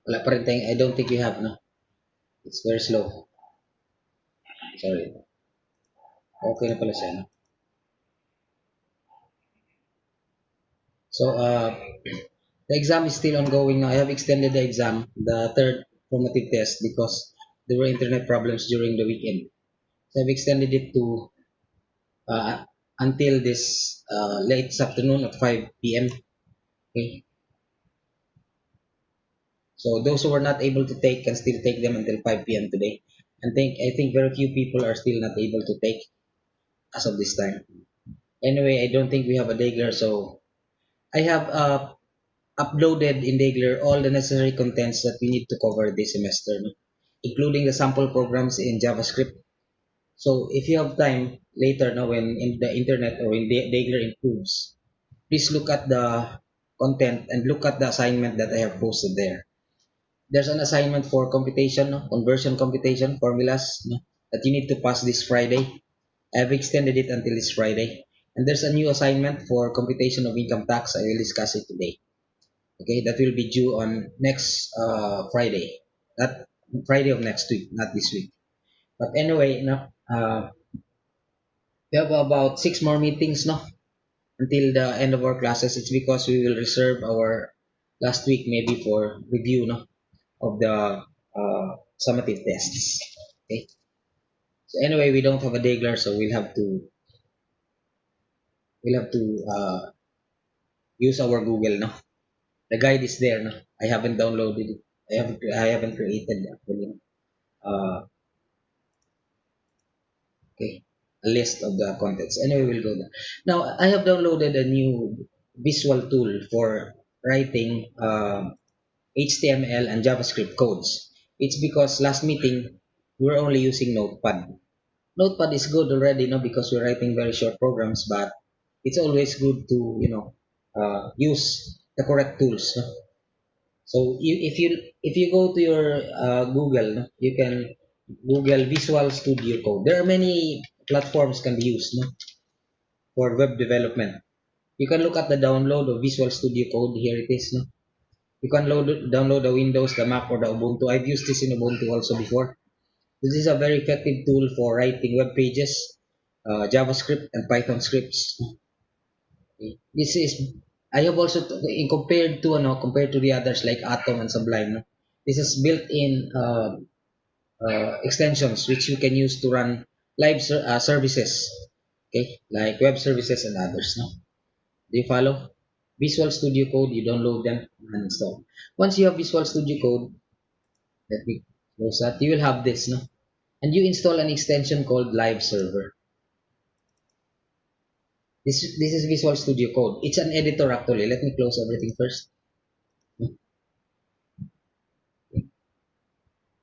Wala pa rin tayong, I don't think we have, no? It's very slow. Sorry. Okay na pala siya, no? So, the exam is still ongoing now. I have extended the exam, the third formative test, because there were internet problems during the weekend. So I've extended it to uh, until this late this afternoon at 5 p.m. Okay. So those who were not able to take can still take them until 5 p.m. today. And I think very few people are still not able to take as of this time. Anyway, I don't think we have a Dagler, so I have uploaded in Dagler all the necessary contents that we need to cover this semester, no? Including the sample programs in JavaScript. So if you have time later, now when in the internet or in Dagler improves, please look at the content and look at the assignment that I have posted there. There's an assignment for computation, no? Conversion computation formulas, no? That you need to pass this Friday. I've extended it until this Friday. And there's a new assignment for computation of income tax. I will discuss it today. Okay, that will be due on next Friday. Not Friday of next week, not this week. But anyway, no, we have about 6 more meetings, no, until the end of our classes. It's because we will reserve our last week maybe for review, no, of the summative tests. Okay. So anyway, we don't have a Dagler, so we'll have to use our Google, no. The guide is there, no. I haven't downloaded it. I haven't created actually, okay, a list of the contents. Anyway, we'll go there. Now I have downloaded a new visual tool for writing HTML and JavaScript codes. It's because last meeting we were only using Notepad. Notepad is good already, no, because we're writing very short programs, but it's always good to use the correct tools. No? So if you go to your Google, no, you can Google Visual Studio Code. There are many platforms can be used, no, for web development. You can look at the download of Visual Studio Code. Here it is. No? You can download the Windows, the Mac, or the Ubuntu. I've used this in Ubuntu also before. This is a very effective tool for writing web pages, JavaScript, and Python scripts. Okay. This is I have also in compared to the others like Atom and Sublime. No? This is built-in extensions which you can use to run live services. Okay, like web services and others. No, do you follow? Visual Studio Code, you download them and install. Once you have Visual Studio Code, let me close that. You will have this, no, and you install an extension called Live Server. This is Visual Studio Code. It's an editor actually. Let me close everything first.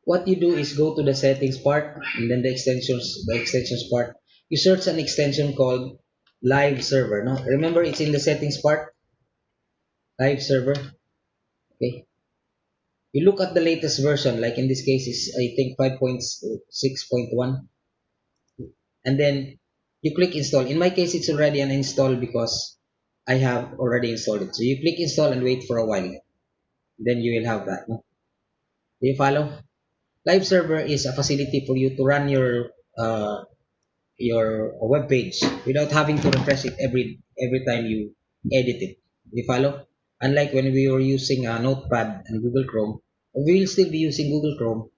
What you do is go to the settings part and then the extensions part. You search an extension called Live Server. No, remember it's in the settings part. Live Server. Okay. You look at the latest version. Like in this case is I think 5.6.1, and then you click install. In my case, it's already an install because I have already installed it. So you click install and wait for a while. Then you will have that. No? Do you follow? Live server is a facility for you to run your web page without having to refresh it every time you edit it. Do you follow? Unlike when we were using Notepad and Google Chrome, we will still be using Google Chrome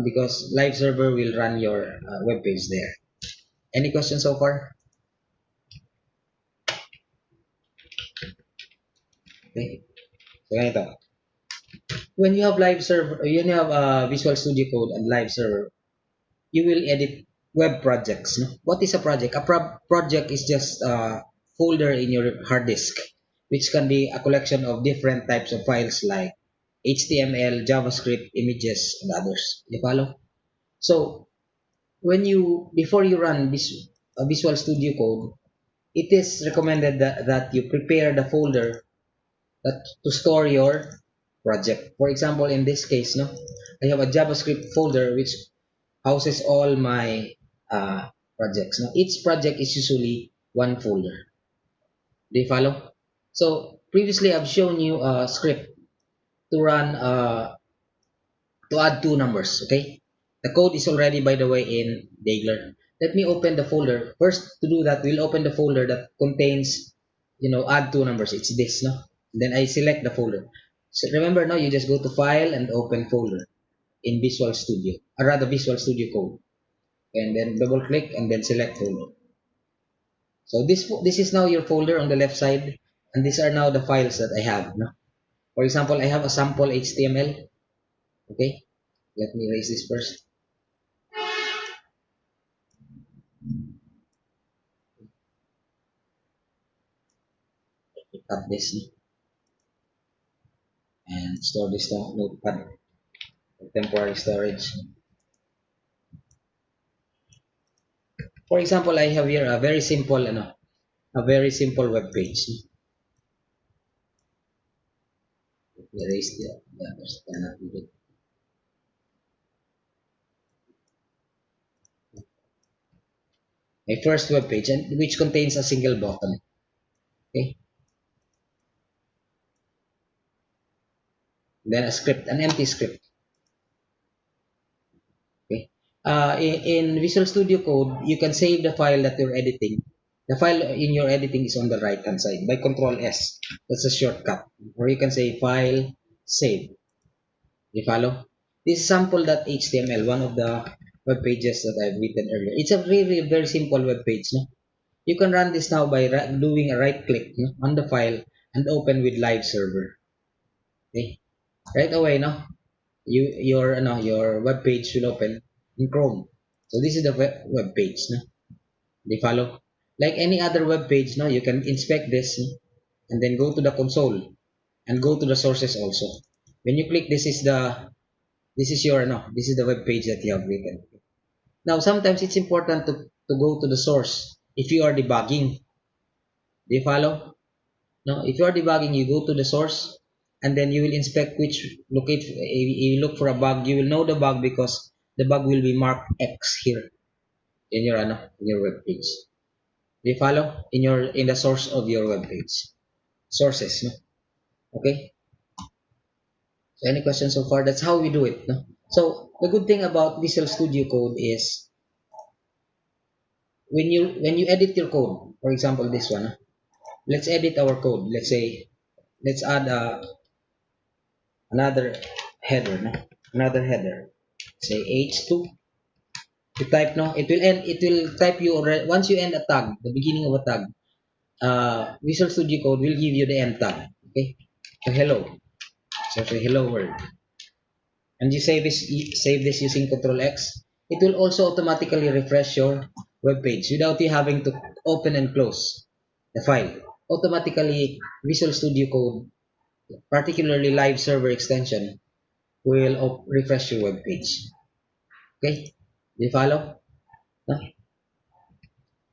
because live server will run your web page there. Any questions so far? Okay. So ganito. When you have live server, when you have Visual Studio Code and live server, you will edit web projects. No? What is a project? A project is just a folder in your hard disk, which can be a collection of different types of files like HTML, JavaScript, images, and others. You follow? So before you run Visual Studio Code, it is recommended that you prepare the folder to store your project. For example, in this case, no, I have a JavaScript folder which houses all my projects. Now, each project is usually one folder. Do you follow? So previously, I've shown you a script to run to add two numbers. Okay, the code is already, by the way, in Dagler. Let me open the folder. First, to do that, we'll open the folder that contains, add two numbers. It's this, no? Then I select the folder. So remember now, you just go to File and Open Folder in Visual Studio, or rather Visual Studio Code, and then double click and then select folder. So this is now your folder on the left side, and these are now the files that I have. No? For example, I have a sample HTML. Okay, let me erase this first. Cut this, no? And store this to notepad for temporary storage. For example, I have here a very simple, a very simple web page. Let me erase the others. Cannot read it. My first web page, and which contains a single button. Okay, then a script, an empty script. Okay. In Visual Studio Code, you can save the file that you're editing. The file in your editing is on the right hand side by Control S. That's a shortcut. Or you can say File, Save. You follow? This is sample.html, one of the web pages that I've written earlier. It's a really very simple web page. No? You can run this now by doing a right click, no, on the file and open with live server. Okay. Right away, no? Your web page will open in Chrome. So this is the web page. No? They follow. Like any other web page, no, you can inspect this, no? And then go to the console and go to the sources also. When you click, this is the web page that you have written. Now sometimes it's important to go to the source if you are debugging. Do you follow? No, if you are debugging, you go to the source and then you will inspect which locate. You look for a bug, you will know the bug because the bug will be marked X here in your web page. Do you follow? In the source of your web page. Sources, no? Okay? So any questions so far? That's how we do it, no? So the good thing about Visual Studio Code is when you edit your code, for example this one, let's edit our code. Let's say let's add another header, no? Another header. Say H2. You type, no? It will type you already once you end a tag, the beginning of a tag. Visual Studio Code will give you the end tag. Okay? So hello. So say hello world. And you save this using Control X. It will also automatically refresh your web page without you having to open and close the file. Automatically, Visual Studio Code, particularly live server extension, will refresh your web page. Okay? Do you follow? No?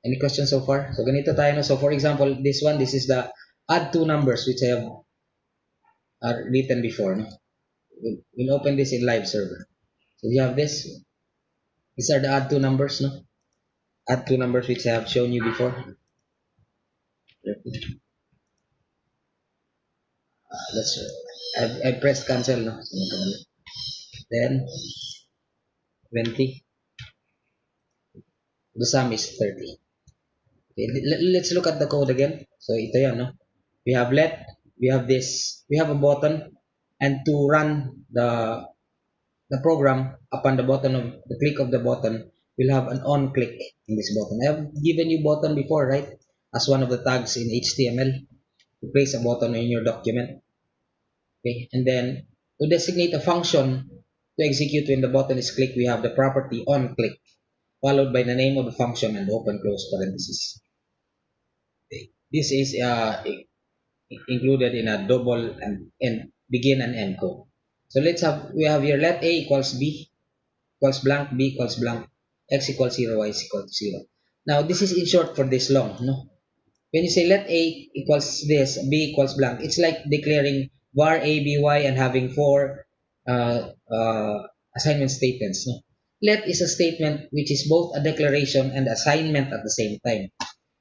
Any questions so far? So ganito tayo, no? So for example, this is the add two numbers which I have written before. No? We'll open this in live server. So we have this. These are the add two numbers, no? Add two numbers which I have shown you before. Let's. I pressed cancel, no? Then 20. The sum is 30. Okay, let's look at the code again. So ito yan, no? We have we have this, we have a button, and to run the program upon the button of the click of the button, we'll have an on click in this button. I have given you button before, right? As one of the tags in HTML. To place a button in your document. Okay, and then to designate a function to execute when the button is clicked, we have the property on click, followed by the name of the function and open close parenthesis. Okay. This is included in a double and begin and end code. So we have here let A equals B equals blank, B equals blank, X equals 0, Y is equal to 0. Now this is in short for this long, no? When you say let A equals this, B equals blank, it's like declaring var A, B, Y and having four assignment statements. No? Let is a statement which is both a declaration and assignment at the same time.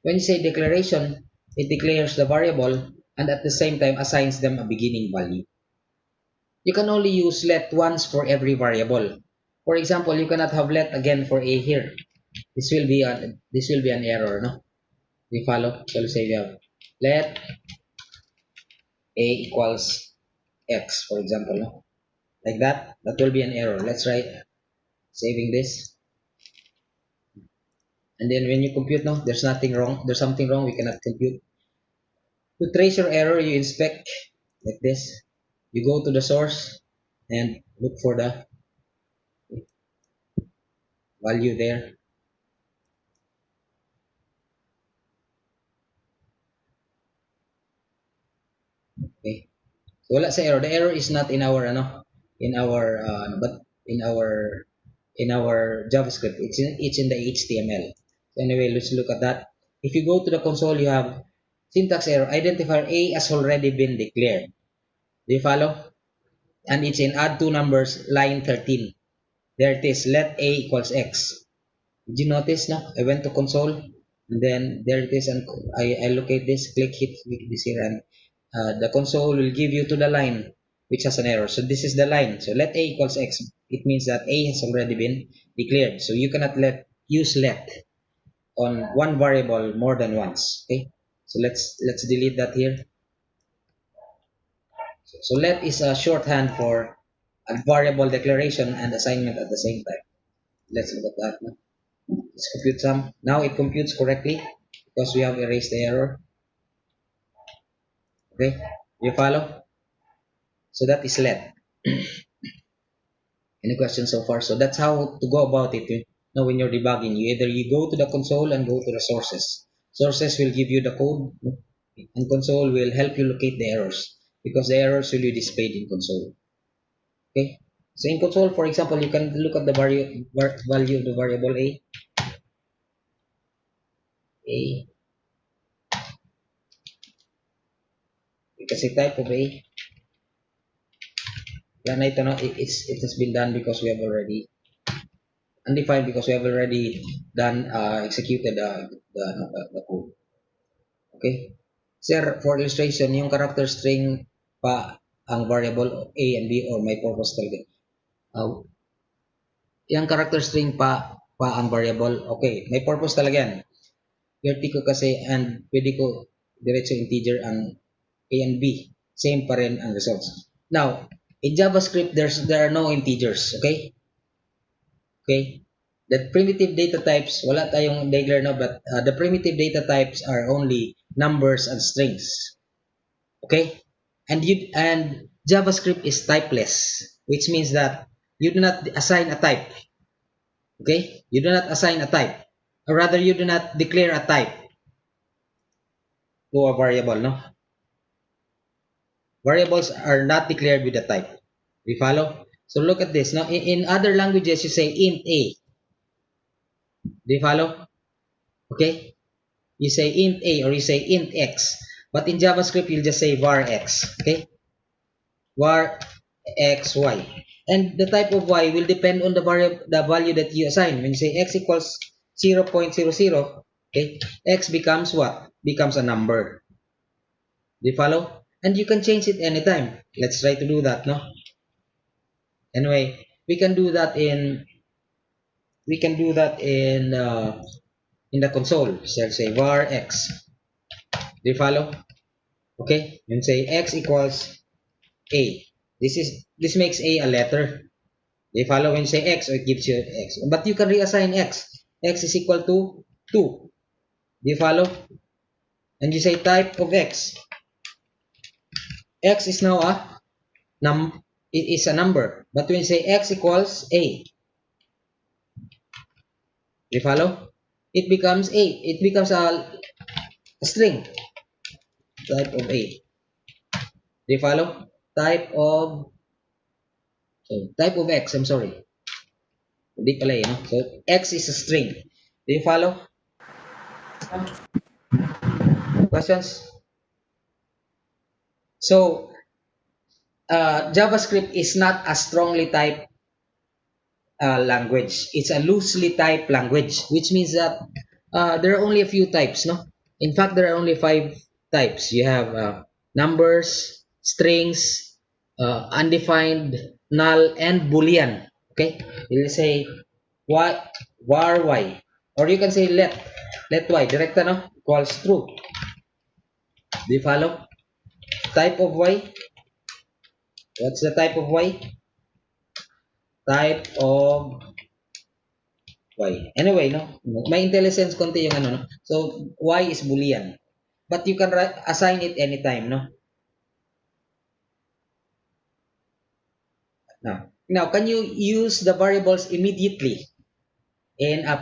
When you say declaration, it declares the variable and at the same time assigns them a beginning value. you can only use let once for every variable. For example, you cannot have let again for a here. This will be an error, no? We follow. So let's say we have let a equals x, for example, no? Like that. That will be an error. Let's try saving this. And then when you compute, no, there's nothing wrong. There's something wrong. We cannot compute. To trace your error, you inspect like this. You go to the source and look for the value there. Okay. So wala sa error. The error is not in our but in our JavaScript. It's in the HTML. So anyway, let's look at that. If you go to the console, you have syntax error. Identifier A has already been declared. Do you follow? And it's in add two numbers, line 13. There it is. Let A equals X. Did you notice? No, I went to console, and then there it is, and I locate this, hit this here, and the console will give you to the line which has an error. So this is the line. So let A equals X. It means that A has already been declared. So you cannot use let on one variable more than once. Okay. So let's delete that here. So let is a shorthand for a variable declaration and assignment at the same time. Let's look at that now. Let's compute some. Now it computes correctly because we have erased the error. Okay, you follow? So that is let. Any questions so far? So that's how to go about it. Now when you're debugging, you go to the console and go to the sources. Sources will give you the code, and console will help you locate the errors because the errors will be displayed in console. Okay. So in console, for example, you can look at the value of the variable a. A. You can say type of a. Yan na ito, no? It has been done because we have already undefined because we have already done executed the code. Okay? Sir, for illustration, yung character string pa ang variable A and B or may purpose talaga. Yung character string pa ang variable, okay, may purpose talaga yan. Pwede ko kasi and pwede ko diretso integer ang A and B. Same pa rin ang results. Now, in JavaScript, there are no integers, okay? Okay? The primitive data types, wala tayong declare na, but the primitive data types are only numbers and strings. Okay? And JavaScript is typeless, which means that you do not assign a type. Okay? You do not assign a type. Or rather, you do not declare a type to a variable, no? Variables are not declared with a type. We follow? So look at this. Now, in other languages, you say int a. Do you follow? Okay? You say int a or you say int x. But in JavaScript, you'll just say var x. Okay? Var x, y. And the type of y will depend on the value that you assign. When you say x equals 0.00, okay, x becomes what? Becomes a number. Do you follow? And you can change it anytime. Let's try to do that, no? Anyway, we can do that in the console. So say var x. Do you follow? Okay, and say x equals a. This makes a letter. Do you follow? When you say x, it gives you x. But you can reassign x. X is equal to 2. Do you follow? And you say type of x. X is now it is a number. But when you say x equals a, do you follow? It becomes a. It becomes a string. Type of a. Do you follow? Type of x, I'm sorry. Hindi pala no? So, x is a string. Do you follow? Questions? So, JavaScript is not a strongly typed language. It's a loosely typed language, which means that there are only a few types, no? In fact, there are only 5 types. You have numbers, strings, undefined, null, and boolean. Okay, you'll say what var y, or you can say let y direct no equals true. Do you follow? Type of y. What's the type of y? Type of y. Anyway, no, may intelligence konti yung ano, no. So y is boolean, but you can assign it anytime, no. Now, can you use the variables immediately in a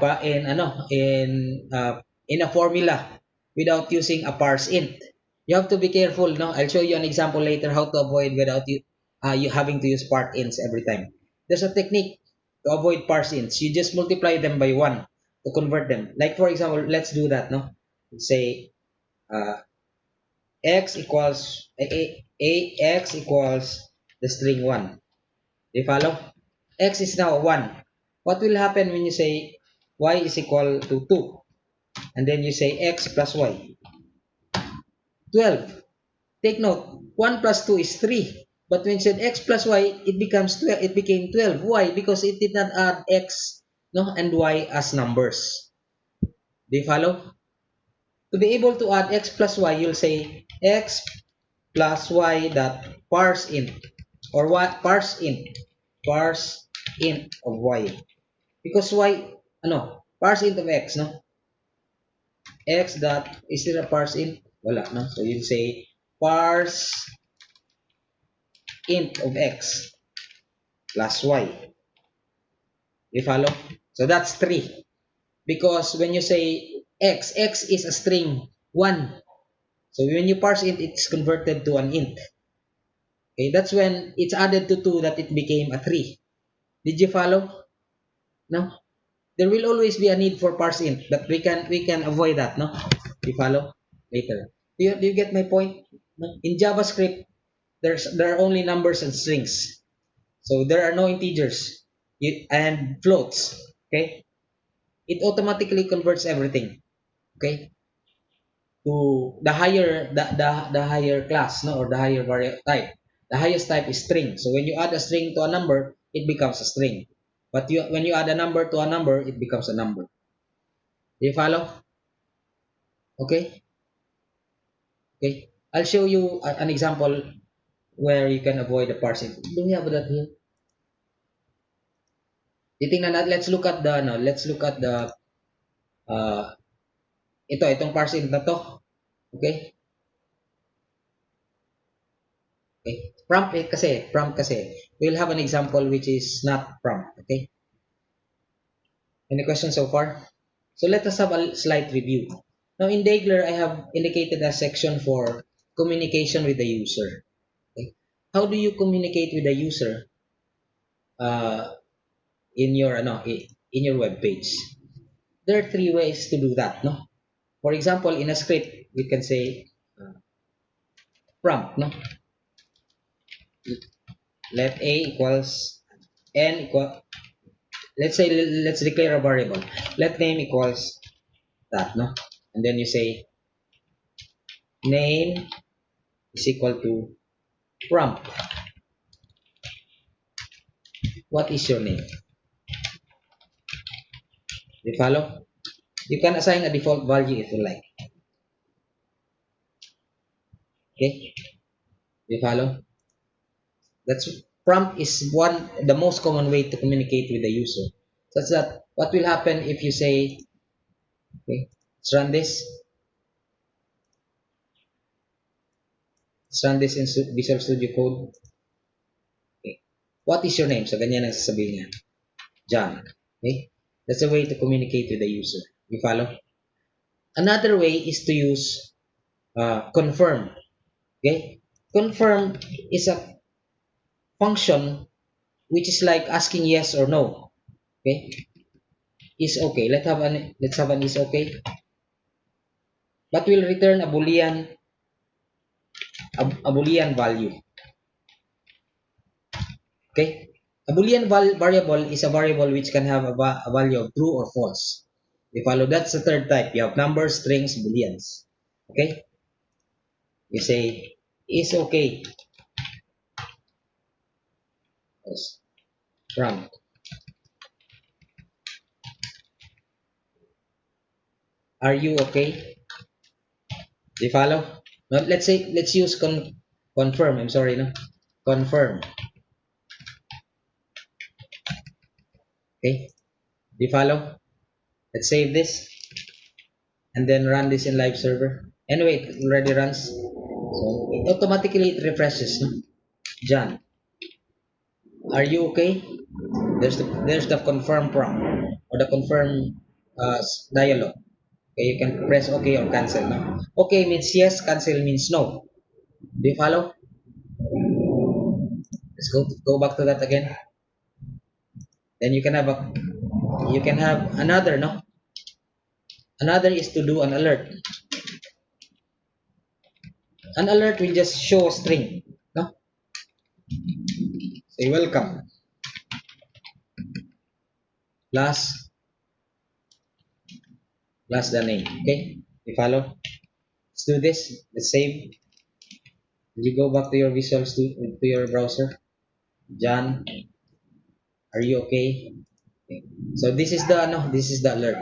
in a formula without using a parse int? You have to be careful, no? I'll show you an example later how to avoid without you having to use parse ints every time. There's a technique to avoid parse ints. You just multiply them by 1 to convert them. Like for example, let's do that, no? Let's say uh, x equals x equals the string 1. Do you follow? X is now 1. What will happen when you say y is equal to 2? And then you say x plus y. 12. Take note, 1 plus 2 is 3. But when you said x plus y, it becomes 12. It became 12. Why? Because it did not add x, no, and y as numbers. Do you follow? To be able to add x plus y, you'll say x plus y dot parse int, or what parse int of y, because y parse int of x, no, x dot, is there a parse int? Wala, no. So you'll say parse int of x plus y. You follow? So that's 3, because when you say x is a string 1, so when you parse it, it's converted to an int. Okay, that's when it's added to 2 that it became a 3. Did you follow? No? There will always be a need for parse int, but we can avoid that, no? You follow? Later. Do you get my point? No? In JavaScript, there are only numbers and strings. So there are no integers and floats. Okay? It automatically converts everything. Okay? To the higher class, no, or the higher type. The highest type is string. So when you add a string to a number, it becomes a string. But when you add a number to a number, it becomes a number. Do you follow? Okay? Okay. I'll show you an example where you can avoid the parsing. Do we have that here? Titingnan natin. Let's look at the uh, itong parsing na to. Okay? Okay. Prompt kasi. We'll have an example which is not prompt. Okay? Any questions so far? So let us have a slight review. Now in Dagler, I have indicated a section for communication with the user. Okay? How do you communicate with the user uh, in your in your web page? There are 3 ways to do that, no? For example, in a script, we can say prompt, no? Let a equals n equal. Let's declare a variable. Let name equals that, no? And then you say name is equal to prompt. What is your name? You follow? You can assign a default value if you like. Okay? You follow? That's prompt is the most common way to communicate with the user. Such that what will happen if you say, okay, let's run this. Let's run this in Visual Studio Code. Okay. What is your name? So ganyan ang sasabihin niya. John. Okay? That's a way to communicate with the user. You follow? Another way is to use confirm. Okay? Confirm is a function which is like asking yes or no. Okay? Is okay. Let's have an is okay. But will return a boolean value. Okay? A boolean variable is a variable which can have a value of true or false. You follow? That's the third type. You have numbers, strings, booleans. Okay? You say is okay. Yes. Prompt. Are you okay? Do you follow? Now, let's say, let's use confirm. I'm sorry, no? Confirm. Okay? Do you follow? Let's save this and then run this in live server. Anyway, it already runs. So it automatically it refreshes. No? John, are you okay? There's the confirm prompt or the confirm dialog. Okay, you can press OK or cancel. No? OK means yes, cancel means no. Do you follow? Let's go back to that again. Then you can have another, no? Another is to do an alert. An alert will just show a string. No? Say welcome. Plus the name. Okay? You follow? Let's do this. Let's save. You go back to your to your browser. John, are you okay? Okay. So this is the alert.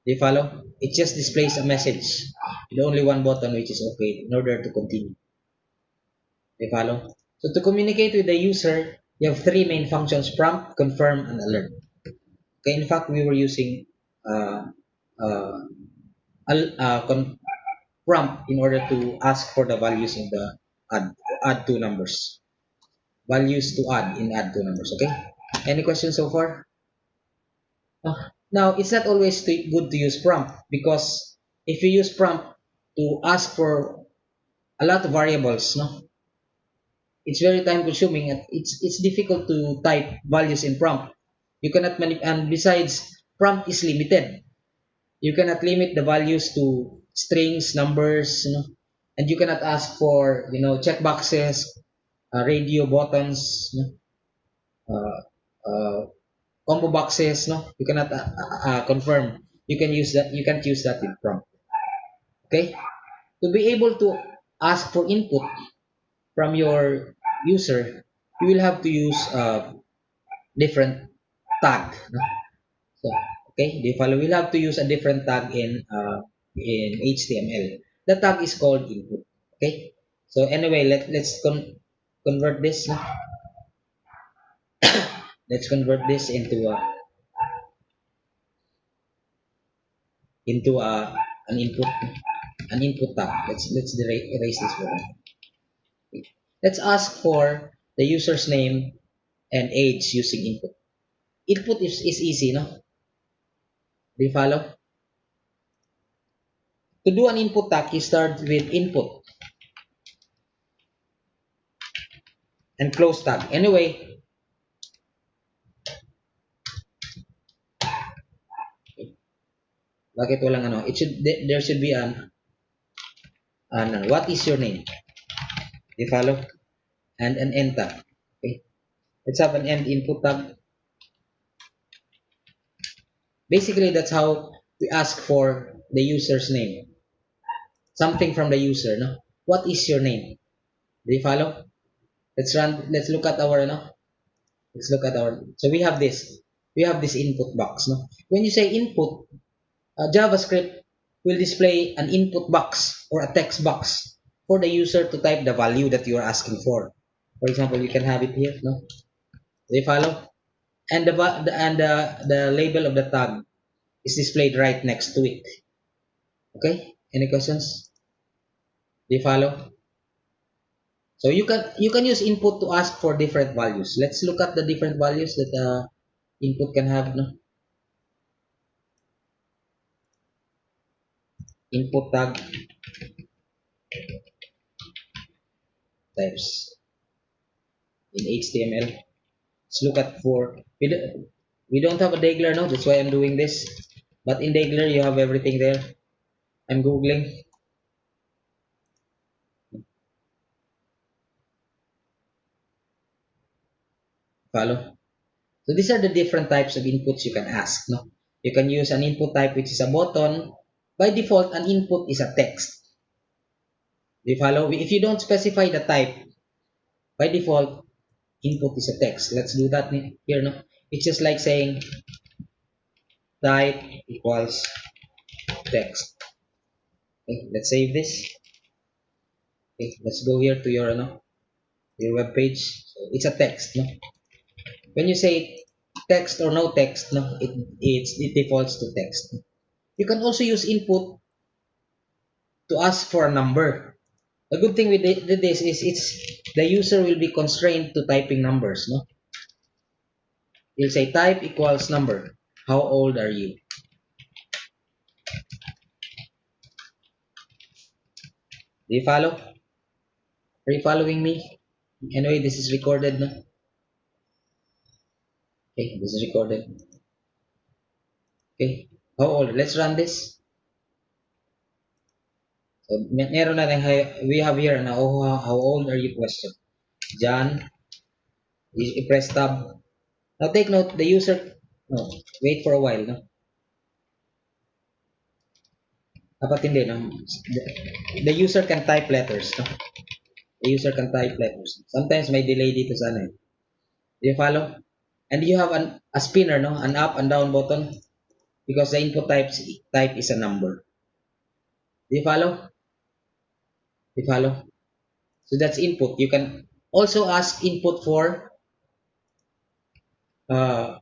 Do you follow? It just displays a message with only one button, which is okay, in order to continue. Do you follow? So to communicate with the user, you have three main functions: prompt, confirm, and alert. Okay, in fact, we were using uh, uh, prompt in order to ask for the values in the add two numbers. Values to add in add two numbers. Okay. Any questions so far? Now, it's not always good to use prompt, because if you use prompt to ask for a lot of variables, no, it's very time consuming and it's difficult to type values in prompt. You cannot and besides, prompt is limited. You cannot limit the values to strings, numbers, and you cannot ask for checkboxes, radio buttons, uh, uh, combo boxes. No, you cannot confirm. You can't use that in prompt. Okay, to be able to ask for input from your user, you will have to use different tag. No? So, okay, do you follow? We'll have to use a different tag in HTML. The tag is called input. Okay. So anyway, let's convert this. No? Let's convert this into an input tag. Let's erase this one. Let's ask for the user's name and age using input. Input is easy, no? Do you follow? To do an input tag, you start with input and close tag. Anyway, bakit walang ano? There should be an what is your name? Do you follow? And an end tag. Okay. Let's have an end input tag. Basically, that's how we ask for the user's name. Something from the user, no? What is your name? Do you follow? Let's look at our no. Let's look at our so we have this. We have this input box, no? When you say input, JavaScript will display an input box or a text box for the user to type the value that you are asking for. For example, you can have it here, no? Do you follow? And the label of the tag is displayed right next to it. Okay? Any questions? Do you follow? So you can use input to ask for different values. Let's look at the different values that input can have. No? Input tag types in HTML. Let's look at we don't have a Dagler now. That's why I'm doing this. But in Dagler, you have everything there. I'm googling. Follow. So these are the different types of inputs you can ask. No, you can use an input type which is a button. By default, an input is a text. Do you follow? If you don't specify the type, by default, input is a text. Let's do that here, no? It's just like saying type equals text. Okay, let's save this. Okay, let's go here to your web page. So it's a text, no? When you say text or no text, no, it defaults to text. You can also use input to ask for a number. The good thing with this is the user will be constrained to typing numbers, no? You'll say type equals number. How old are you? Do you follow? Are you following me? Anyway, this is recorded, no? Okay, this is recorded. Okay, how old? Let's run this. So, meron na we have here na how old are you question. John, you press tab. Now take note, the user, no, wait for a while, no? Dapat hindi, no? The user can type letters, no? The user can type letters. Sometimes may delay dito sa ano. Do you follow? And you have a spinner, no? An up and down button because the input type is a number. Do you follow? Do you follow? So that's input. You can also ask input uh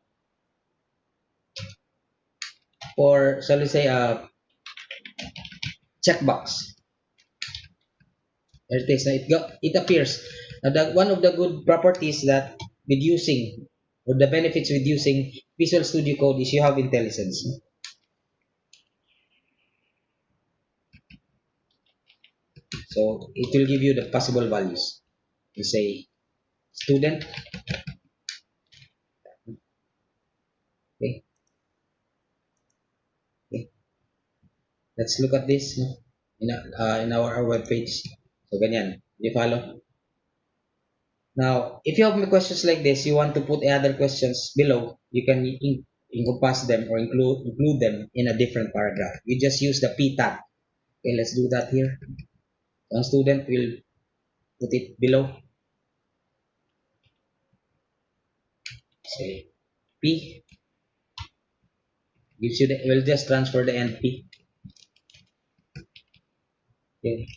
for shall we say checkbox. There it is. It appears. Now one of the good properties that with using or the benefits with using Visual Studio Code is you have intelligence. So it will give you the possible values. You say student. Okay. Okay. Let's look at this, no? In our web page. So ganyan. You follow? Now, if you have questions like this, you want to put other questions below, you can encompass them or include them in a different paragraph. You just use the P tag. Okay, let's do that here. One student will put it below. Say P. Gives you we'll just transfer the end P. Okay.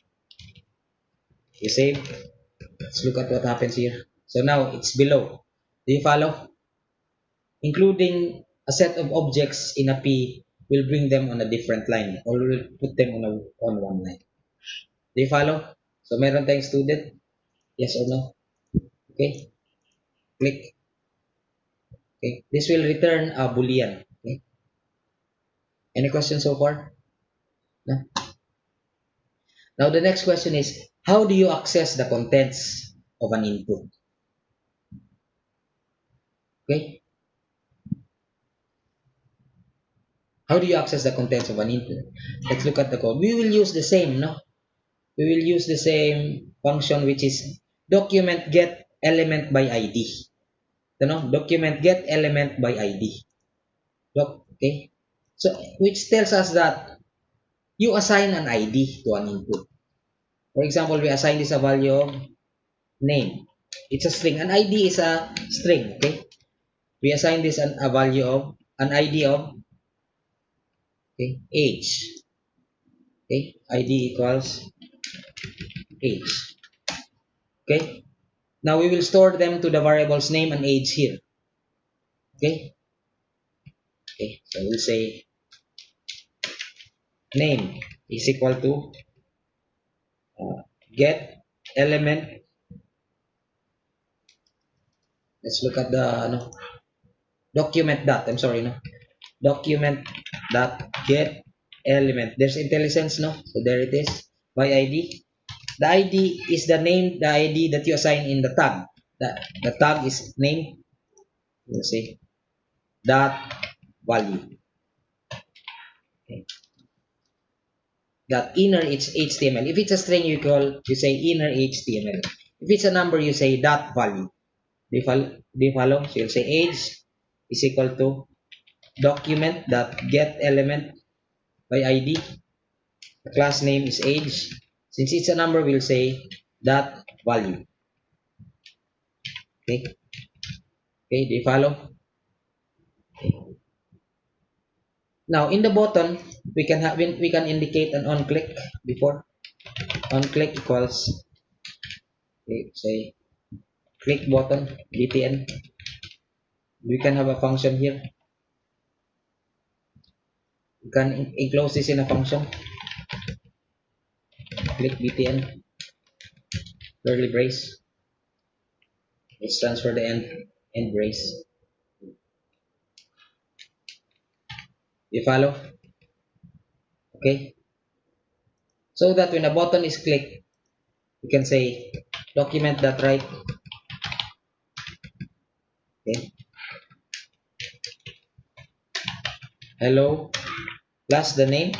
You save. Let's look at what happens here. So now it's below. Do you follow? Including a set of objects in a P will bring them on a different line or will put them on one line. Do you follow? So meron tayong student? Yes or no? Okay. Click. Okay. This will return a boolean. Okay. Any questions so far? No? Now the next question is, how do you access the contents of an input? Okay. How do you access the contents of an input? Let's look at the code. We will use the same, no? We will use the same function which is document get element by ID. Document get element by ID. Okay. So which tells us that you assign an ID to an input. For example, we assign this a value of name. It's a string. An ID is a string. Okay. We assign this a value of an ID of age. Okay. ID equals age. Okay. Now we will store them to the variables name and age here. Okay. Okay. So we'll say name is equal to get element. Let's look at the document dot. I'm sorry, no document dot get element. There's intelligence, no? So there it is by ID. The ID is the name, the ID that you assign in the tag. The tag is name. We'll say dot value. Okay. That inner HTML. If it's a string, you say inner HTML. If it's a number, you say dot value. Do you follow? So you'll say age is equal to document dot get element by ID. The class name is age. Since it's a number, we'll say dot value. Okay. Okay, do you follow? Now in the button, we can indicate an on click before. On click equals, okay, say click button btn. We can have a function here. You can enclose this in a function. Click btn curly brace. Let's transfer the end brace. You follow? Okay. So that when a button is clicked, you can say document that right. Okay. Hello plus the name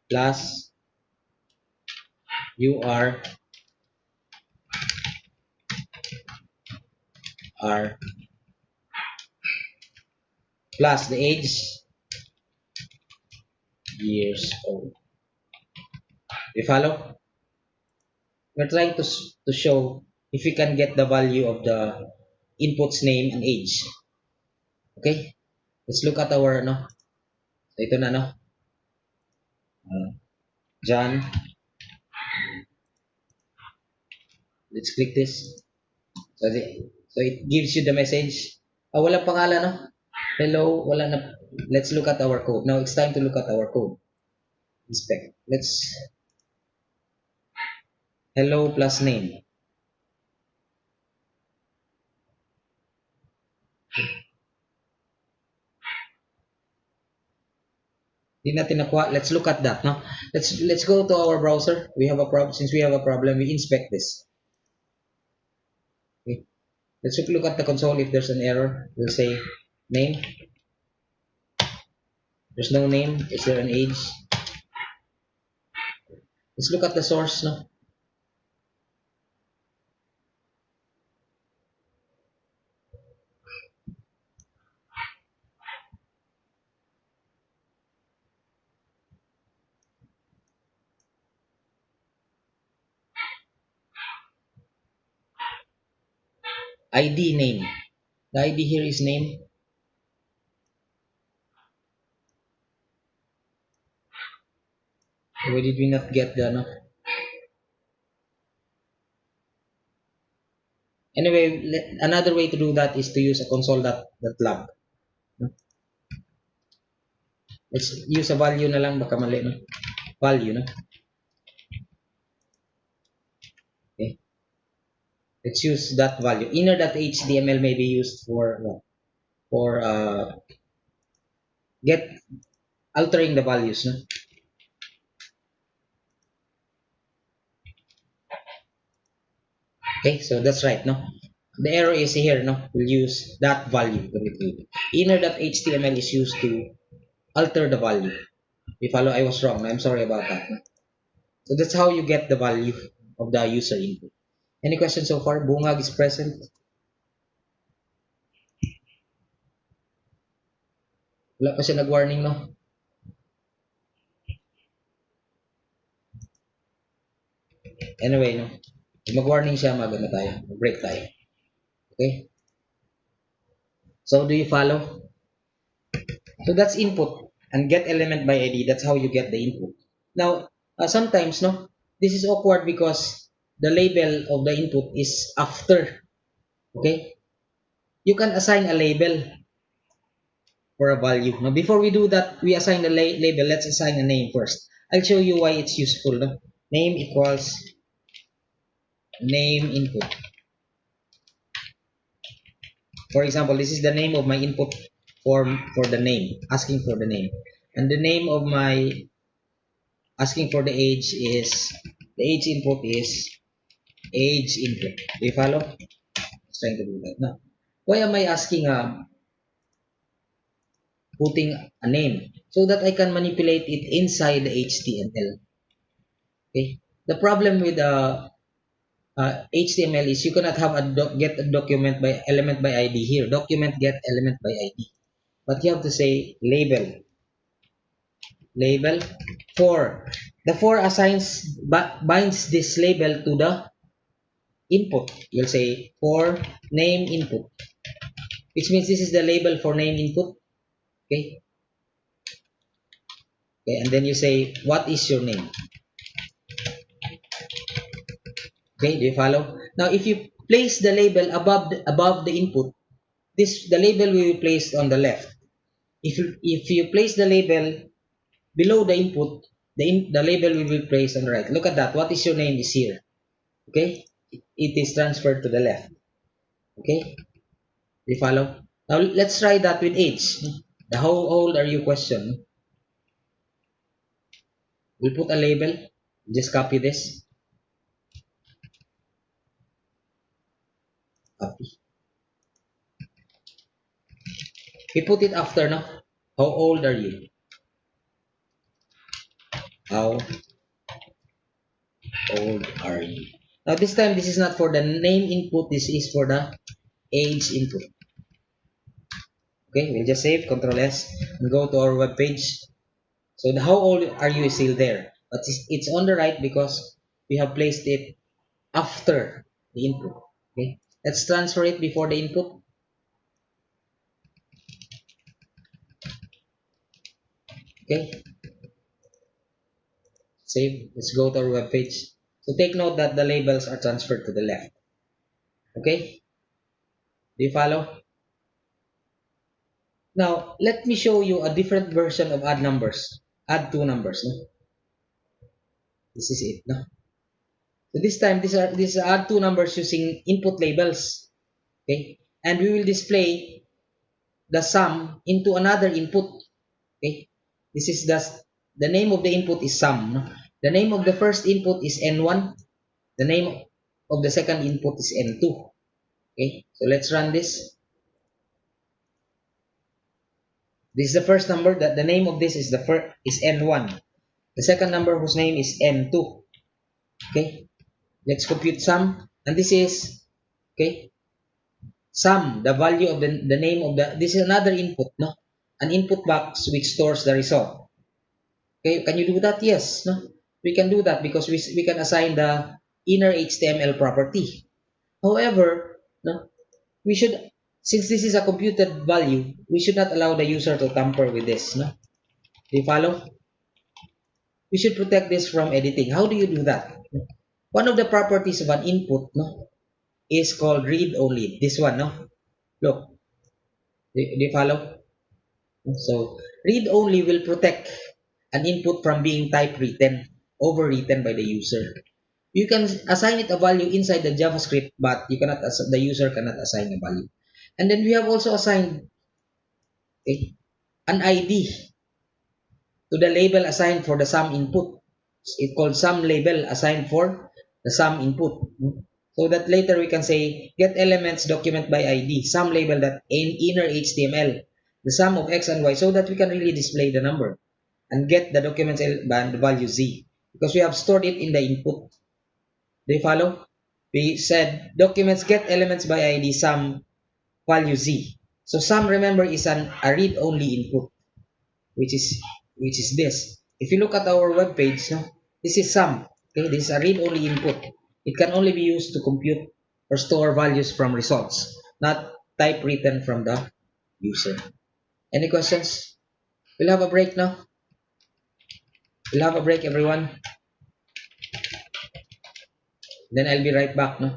plus you are plus the age years old. You follow? We're trying to show if we can get the value of the input's name and age. Okay? Let's look at our no. So ito na no. John. Let's click this. So it gives you the message. Walang pangalan no. Hello, wala na. Let's look at our code. Now it's time to look at our code. Inspect. Let's hello plus name. Di natin nakuha. Let's look at that. No? Let's go to our browser. We have a problem. Since we have a problem, we inspect this. Okay. Let's look at the console. If there's an error, we'll say name. There's no name. Is there an age? Let's look at the source. No? ID name. The ID here is name. Why did we not get the no? Anyway, another way to do that is to use a console.log. No? Let's use a value na lang, baka mali, no? Value, no? Okay. Let's use that value. Inner.html may be used for what? For get altering the values, no? Okay, so that's right, no? The error is here, no? We'll use that value. Inner.html is used to alter the value. If I was wrong, I'm sorry about that. No? So that's how you get the value of the user input. Any questions so far? Bungag is present. Wala pa siya nag-warning, no? Anyway, no? Mag-warning siya, mag-break tayo. Okay? So, do you follow? So, that's input. And get element by ID. That's how you get the input. Now, sometimes, no? This is awkward because the label of the input is after. Okay? You can assign a label for a value. Now, before we do that, we assign the label. Let's assign a name first. I'll show you why it's useful. No? Name equals name input. For example, this is the name of my input form for the name, asking for the name. And the name of my asking for the age is, the age input is age input. Do you follow? Just trying to do that. Now, why am I asking putting a name? So that I can manipulate it inside the HTML. Okay. The problem with HTML is you cannot have get a document by element by ID here. Document get element by ID. But you have to say label. Label for. The for assigns binds this label to the input. You'll say for name input, which means this is the label for name input. Okay. Okay, and then you say what is your name. Okay, do you follow? Now, if you place the label above the input, this the label will be placed on the left. If you place the label below the input, the label will be placed on the right. Look at that. What is your name is here. Okay, it is transferred to the left. Okay, do you follow? Now let's try that with age. The how old are you question. We'll put a label. Just copy this. Copy. We put it after now. How old are you? How old are you? Now this time this is not for the name input, this is for the age input. Okay, we'll just save Control S and go to our web page. So the how old are you is still there, but it's on the right because we have placed it after the input. Okay, let's transfer it before the input. Okay, save. Let's go to our web page. So take note that the labels are transferred to the left. Okay, do you follow? Now, let me show you a different version of add numbers. Add two numbers. No? This is it. No? So this time, these are add two numbers using input labels. Okay? And we will display the sum into another input. Okay? This is the name of the input is sum. No? The name of the first input is N1. The name of the second input is N2. Okay? So let's run this. This is the first number. That the name of this is the first is N1. The second number whose name is N2. Okay, let's compute sum, and this is okay sum, the value of the name of this is another input, no, an input box which stores the result. Okay, can you do that? Yes, no, we can do that because we can assign the inner HTML property. However, no, we should, since this is a computed value, we should not allow the user to tamper with this. No, do you follow? We should protect this from editing. How do you do that? One of the properties of an input, no, is called read only. This one, no? Look, do you follow? So, read only will protect an input from being typewritten, overwritten by the user. You can assign it a value inside the JavaScript, but you cannot, the user cannot assign a value. And then we have also assigned okay, an ID to the label assigned for the sum input. It's called sum label assigned for the sum input. So that later we can say get elements document by ID, sum label that in inner HTML, the sum of x and y, so that we can really display the number and get the documents and the value z because we have stored it in the input. Do you follow? We said documents get elements by ID, sum value z. So sum, remember, is a read only input, which is this. If you look at our web page, no, this is sum. Okay, this is a read only input. It can only be used to compute or store values from results, not typewritten from the user. Any questions? We'll have a break now. We'll have a break, everyone. Then I'll be right back. No?